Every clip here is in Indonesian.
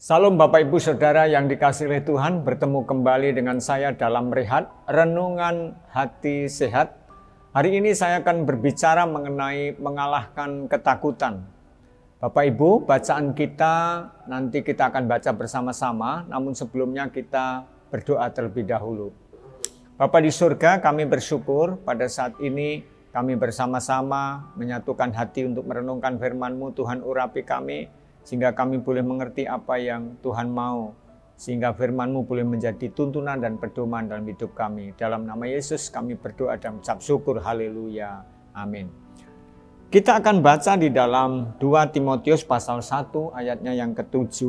Salam Bapak Ibu Saudara yang dikasihi oleh Tuhan, bertemu kembali dengan saya dalam Rehat, Renungan Hati Sehat. Hari ini saya akan berbicara mengenai mengalahkan ketakutan. Bapak Ibu, bacaan kita nanti kita akan baca bersama-sama, namun sebelumnya kita berdoa terlebih dahulu. Bapa di surga, kami bersyukur pada saat ini kami bersama-sama menyatukan hati untuk merenungkan firman-Mu. Tuhan, urapi kami, sehingga kami boleh mengerti apa yang Tuhan mau, sehingga firman-Mu boleh menjadi tuntunan dan pedoman dalam hidup kami. Dalam nama Yesus kami berdoa dan mengucap syukur. Haleluya. Amin. Kita akan baca di dalam 2 Timotius pasal 1 ayatnya yang ke-7,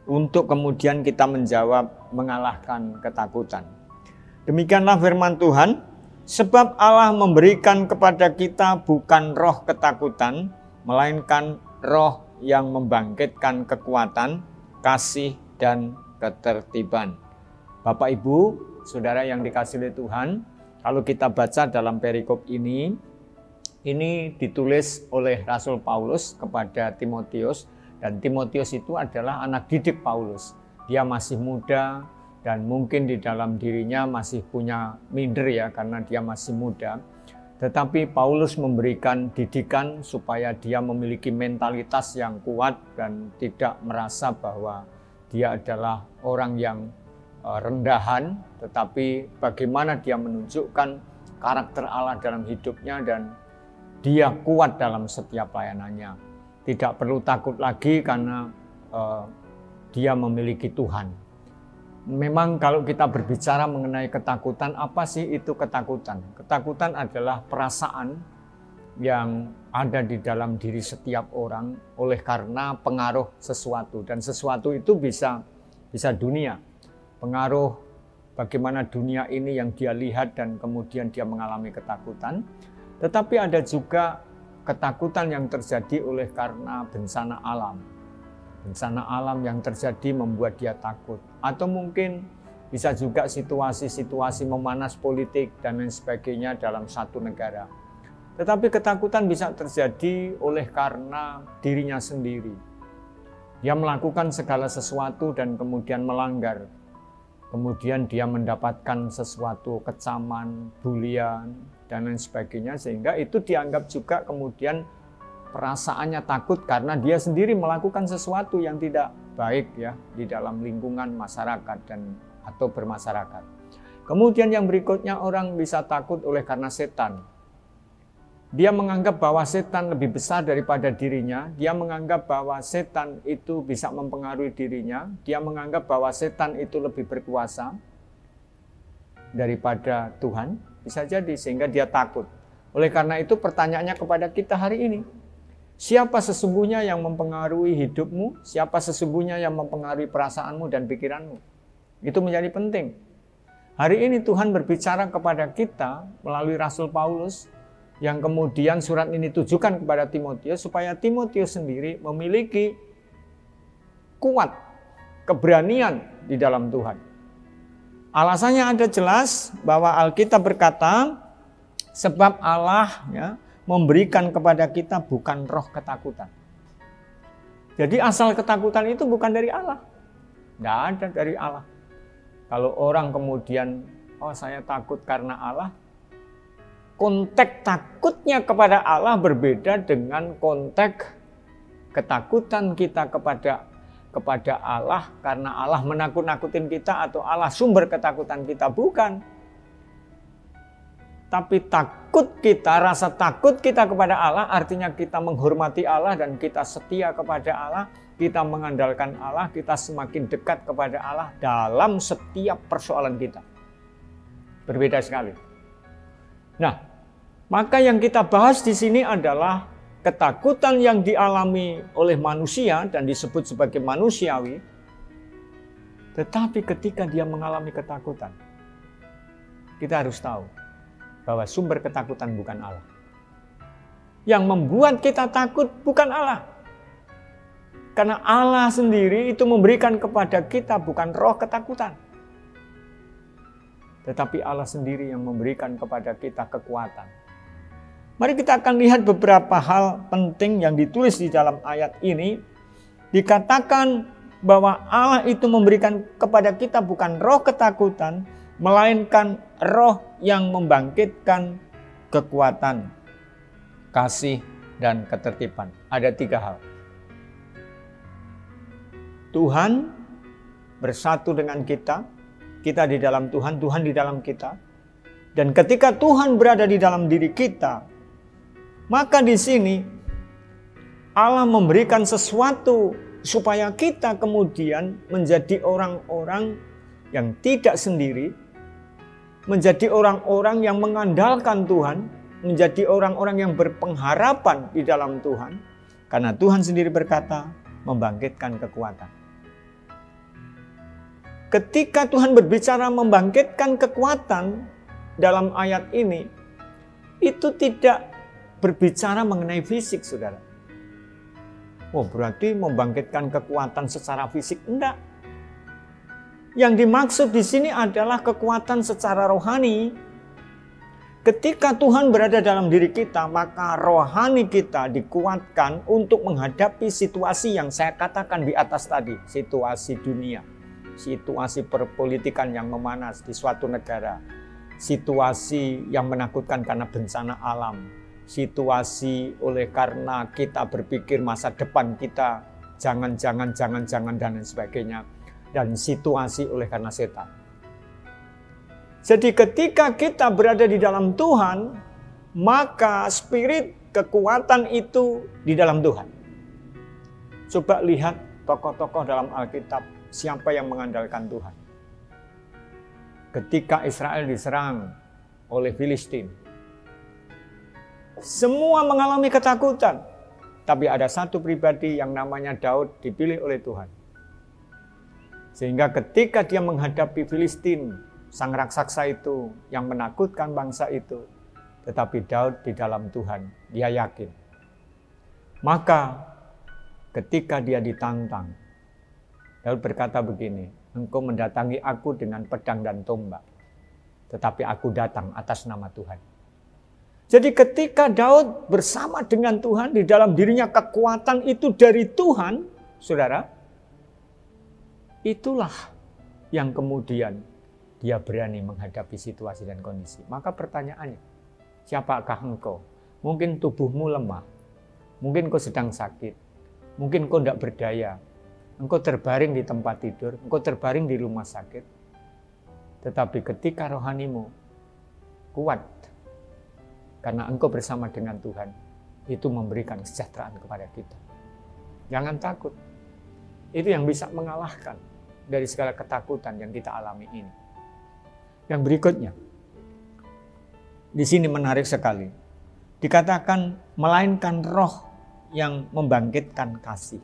untuk kemudian kita menjawab mengalahkan ketakutan. Demikianlah firman Tuhan, sebab Allah memberikan kepada kita bukan roh ketakutan, melainkan roh yang membangkitkan kekuatan, kasih, dan ketertiban. Bapak Ibu, Saudara yang dikasihi oleh Tuhan, kalau kita baca dalam perikop ini ditulis oleh Rasul Paulus kepada Timotius, dan Timotius itu adalah anak didik Paulus. Dia masih muda dan mungkin di dalam dirinya masih punya minder ya, karena dia masih muda. Tetapi Paulus memberikan didikan supaya dia memiliki mentalitas yang kuat dan tidak merasa bahwa dia adalah orang yang rendahan, tetapi bagaimana dia menunjukkan karakter Allah dalam hidupnya dan dia kuat dalam setiap pelayanannya. Tidak perlu takut lagi karena dia memiliki Tuhan. Memang kalau kita berbicara mengenai ketakutan, apa sih itu ketakutan? Ketakutan adalah perasaan yang ada di dalam diri setiap orang oleh karena pengaruh sesuatu. Dan sesuatu itu bisa dunia. Pengaruh bagaimana dunia ini yang dia lihat dan kemudian dia mengalami ketakutan. Tetapi ada juga ketakutan yang terjadi oleh karena bencana alam. Bencana alam yang terjadi membuat dia takut. Atau mungkin bisa juga situasi-situasi memanas politik dan lain sebagainya dalam satu negara. Tetapi ketakutan bisa terjadi oleh karena dirinya sendiri. Dia melakukan segala sesuatu dan kemudian melanggar. Kemudian dia mendapatkan sesuatu kecaman, bulian, dan lain sebagainya. Sehingga itu dianggap juga kemudian perasaannya takut karena dia sendiri melakukan sesuatu yang tidak baik ya di dalam lingkungan masyarakat dan atau bermasyarakat. Kemudian yang berikutnya, orang bisa takut oleh karena setan. Dia menganggap bahwa setan lebih besar daripada dirinya, dia menganggap bahwa setan itu bisa mempengaruhi dirinya, dia menganggap bahwa setan itu lebih berkuasa daripada Tuhan, bisa jadi sehingga dia takut. Oleh karena itu pertanyaannya kepada kita hari ini, siapa sesungguhnya yang mempengaruhi hidupmu? Siapa sesungguhnya yang mempengaruhi perasaanmu dan pikiranmu? Itu menjadi penting. Hari ini Tuhan berbicara kepada kita melalui Rasul Paulus, yang kemudian surat ini tujukan kepada Timotius, supaya Timotius sendiri memiliki kuat, keberanian di dalam Tuhan. Alasannya ada jelas bahwa Alkitab berkata, sebab Allah memberikan kepada kita bukan roh ketakutan. Jadi asal ketakutan itu bukan dari Allah. Tidak ada dari Allah. Kalau orang kemudian, saya takut karena Allah, konteks takutnya kepada Allah berbeda dengan konteks ketakutan kita kepada Allah karena Allah menakut-nakutin kita atau Allah sumber ketakutan kita. Bukan. Tapi takut kita, rasa takut kita kepada Allah artinya kita menghormati Allah dan kita setia kepada Allah, kita mengandalkan Allah, kita semakin dekat kepada Allah dalam setiap persoalan kita. Berbeda sekali. Nah, maka yang kita bahas di sini adalah ketakutan yang dialami oleh manusia dan disebut sebagai manusiawi. Tetapi ketika dia mengalami ketakutan, kita harus tahu bahwa sumber ketakutan bukan Allah. Yang membuat kita takut bukan Allah. Karena Allah sendiri itu memberikan kepada kita bukan roh ketakutan. Tetapi Allah sendiri yang memberikan kepada kita kekuatan. Mari kita akan lihat beberapa hal penting yang ditulis di dalam ayat ini. Dikatakan bahwa Allah itu memberikan kepada kita bukan roh ketakutan, melainkan roh yang membangkitkan kekuatan, kasih, dan ketertiban. Ada 3 hal. Tuhan bersatu dengan kita di dalam Tuhan, Tuhan di dalam kita. Dan ketika Tuhan berada di dalam diri kita, maka di sini Allah memberikan sesuatu supaya kita kemudian menjadi orang-orang yang tidak sendiri, menjadi orang-orang yang mengandalkan Tuhan, menjadi orang-orang yang berpengharapan di dalam Tuhan. Karena Tuhan sendiri berkata, membangkitkan kekuatan. Ketika Tuhan berbicara membangkitkan kekuatan dalam ayat ini, itu tidak berbicara mengenai fisik, saudara. Oh, berarti membangkitkan kekuatan secara fisik? Enggak. Yang dimaksud di sini adalah kekuatan secara rohani. Ketika Tuhan berada dalam diri kita, maka rohani kita dikuatkan untuk menghadapi situasi yang saya katakan di atas tadi. Situasi dunia, situasi perpolitikan yang memanas di suatu negara, situasi yang menakutkan karena bencana alam, situasi oleh karena kita berpikir masa depan kita jangan dan lain sebagainya, dan situasi oleh karena setan. Jadi ketika kita berada di dalam Tuhan, maka spirit kekuatan itu di dalam Tuhan. Coba lihat tokoh-tokoh dalam Alkitab, siapa yang mengandalkan Tuhan. Ketika Israel diserang oleh Filistin, semua mengalami ketakutan. Tapi ada satu pribadi yang namanya Daud dipilih oleh Tuhan. Sehingga ketika dia menghadapi Filistin, sang raksasa itu yang menakutkan bangsa itu, tetapi Daud di dalam Tuhan, dia yakin. Maka ketika dia ditantang, Daud berkata begini, engkau mendatangi aku dengan pedang dan tombak, tetapi aku datang atas nama Tuhan. Jadi ketika Daud bersama dengan Tuhan, di dalam dirinya kekuatan itu dari Tuhan, saudara, itulah yang kemudian dia berani menghadapi situasi dan kondisi. Maka pertanyaannya, siapakah engkau? Mungkin tubuhmu lemah, mungkin kau sedang sakit, mungkin kau tidak berdaya, engkau terbaring di tempat tidur, engkau terbaring di rumah sakit. Tetapi ketika rohanimu kuat, karena engkau bersama dengan Tuhan, itu memberikan kesejahteraan kepada kita. Jangan takut. Itu yang bisa mengalahkan dari segala ketakutan yang kita alami ini. Yang berikutnya, di sini menarik sekali. Dikatakan melainkan roh yang membangkitkan kasih.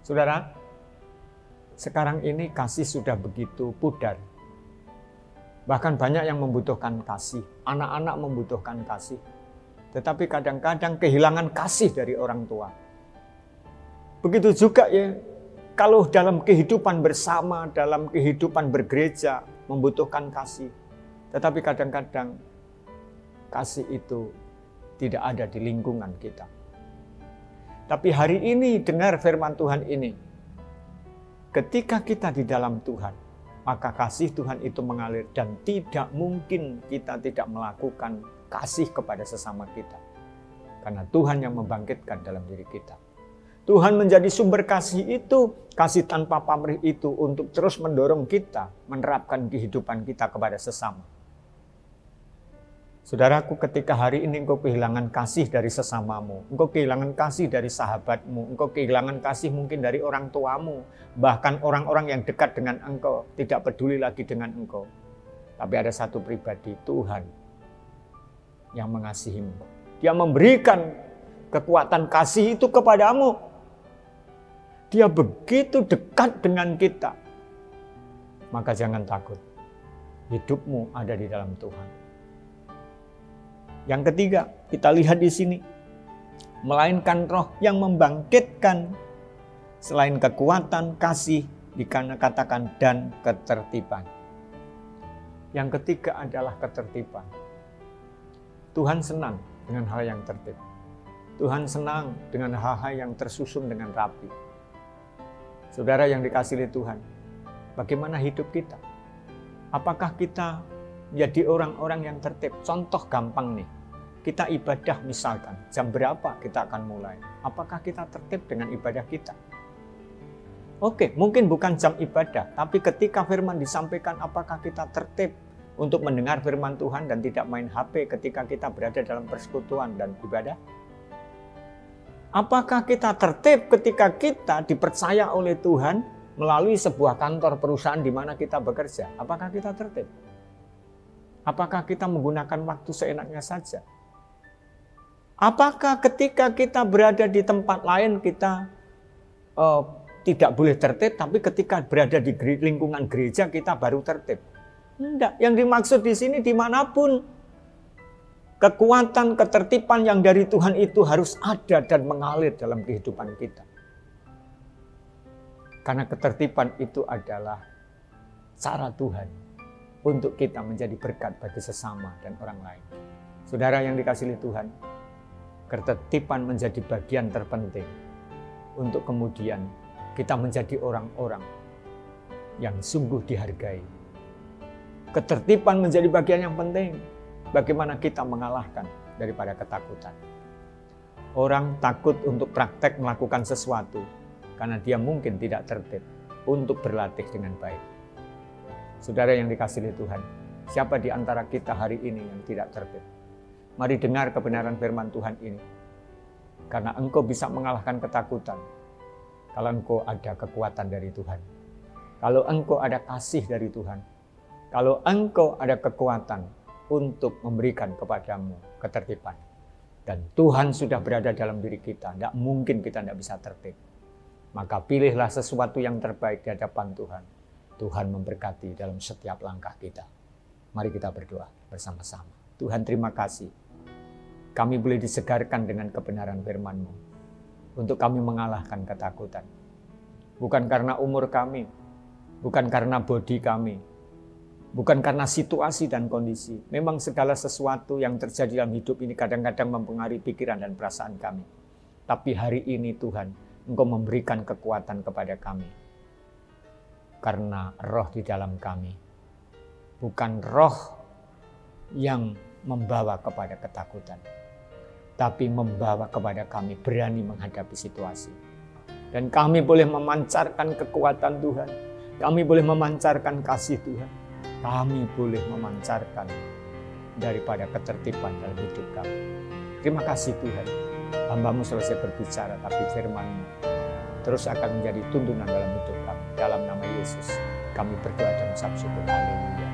Saudara, sekarang ini kasih sudah begitu pudar. Bahkan banyak yang membutuhkan kasih. Anak-anak membutuhkan kasih. Tetapi kadang-kadang kehilangan kasih dari orang tua. Begitu juga ya, kalau dalam kehidupan bersama, dalam kehidupan bergereja, membutuhkan kasih. Tetapi kadang-kadang kasih itu tidak ada di lingkungan kita. Tapi hari ini dengar firman Tuhan ini. Ketika kita di dalam Tuhan, maka kasih Tuhan itu mengalir dan tidak mungkin kita tidak melakukan kasih kepada sesama kita. Karena Tuhan yang membangkitkan dalam diri kita. Tuhan menjadi sumber kasih itu, kasih tanpa pamrih itu untuk terus mendorong kita menerapkan kehidupan kita kepada sesama. Saudaraku, ketika hari ini engkau kehilangan kasih dari sesamamu, engkau kehilangan kasih dari sahabatmu, engkau kehilangan kasih mungkin dari orang tuamu, bahkan orang-orang yang dekat dengan engkau tidak peduli lagi dengan engkau. Tapi ada satu pribadi, Tuhan, yang mengasihimu. Dia memberikan kekuatan kasih itu kepadamu. Dia begitu dekat dengan kita. Maka jangan takut. Hidupmu ada di dalam Tuhan. Yang ketiga, kita lihat di sini. Melainkan roh yang membangkitkan selain kekuatan, kasih, dikatakan dan ketertiban. Yang ketiga adalah ketertiban. Tuhan senang dengan hal yang tertib. Tuhan senang dengan hal-hal yang tersusun dengan rapi. Saudara yang dikasihi Tuhan, bagaimana hidup kita? Apakah kita menjadi orang-orang yang tertib? Contoh gampang nih, kita ibadah misalkan, jam berapa kita akan mulai? Apakah kita tertib dengan ibadah kita? Oke, mungkin bukan jam ibadah, tapi ketika firman disampaikan, apakah kita tertib untuk mendengar firman Tuhan dan tidak main HP ketika kita berada dalam persekutuan dan ibadah? Apakah kita tertib ketika kita dipercaya oleh Tuhan melalui sebuah kantor perusahaan di mana kita bekerja? Apakah kita tertib? Apakah kita menggunakan waktu seenaknya saja? Apakah ketika kita berada di tempat lain kita tidak boleh tertib, tapi ketika berada di lingkungan gereja kita baru tertib? Enggak, yang dimaksud di sini dimanapun kekuatan, ketertiban yang dari Tuhan itu harus ada dan mengalir dalam kehidupan kita. Karena ketertiban itu adalah cara Tuhan untuk kita menjadi berkat bagi sesama dan orang lain. Saudara yang dikasihi Tuhan, ketertiban menjadi bagian terpenting untuk kemudian kita menjadi orang-orang yang sungguh dihargai. Ketertiban menjadi bagian yang penting. Bagaimana kita mengalahkan daripada ketakutan. Orang takut untuk praktek melakukan sesuatu karena dia mungkin tidak tertib untuk berlatih dengan baik. Saudara yang dikasihi Tuhan, siapa di antara kita hari ini yang tidak tertib? Mari dengar kebenaran firman Tuhan ini. Karena engkau bisa mengalahkan ketakutan kalau engkau ada kekuatan dari Tuhan. Kalau engkau ada kasih dari Tuhan. Kalau engkau ada kekuatan untuk memberikan kepadamu ketertiban. Dan Tuhan sudah berada dalam diri kita. Tidak mungkin kita tidak bisa tertib. Maka pilihlah sesuatu yang terbaik di hadapan Tuhan. Tuhan memberkati dalam setiap langkah kita. Mari kita berdoa bersama-sama. Tuhan, terima kasih. Kami boleh disegarkan dengan kebenaran firman-Mu. Untuk kami mengalahkan ketakutan. Bukan karena umur kami. Bukan karena bodi kami. Bukan karena situasi dan kondisi. Memang segala sesuatu yang terjadi dalam hidup ini kadang-kadang mempengaruhi pikiran dan perasaan kami. Tapi hari ini Tuhan, Engkau memberikan kekuatan kepada kami. Karena roh di dalam kami. Bukan roh yang membawa kepada ketakutan. Tapi membawa kepada kami berani menghadapi situasi. Dan kami boleh memancarkan kekuatan Tuhan. Kami boleh memancarkan kasih Tuhan. Kami boleh memancarkan daripada ketertiban dalam hidup kami. Terima kasih Tuhan. Hamba-Mu selesai berbicara, tapi firman-Mu terus akan menjadi tuntunan dalam hidup kami. Dalam nama Yesus, kami berdoa dan mengucap syukur. Haleluya.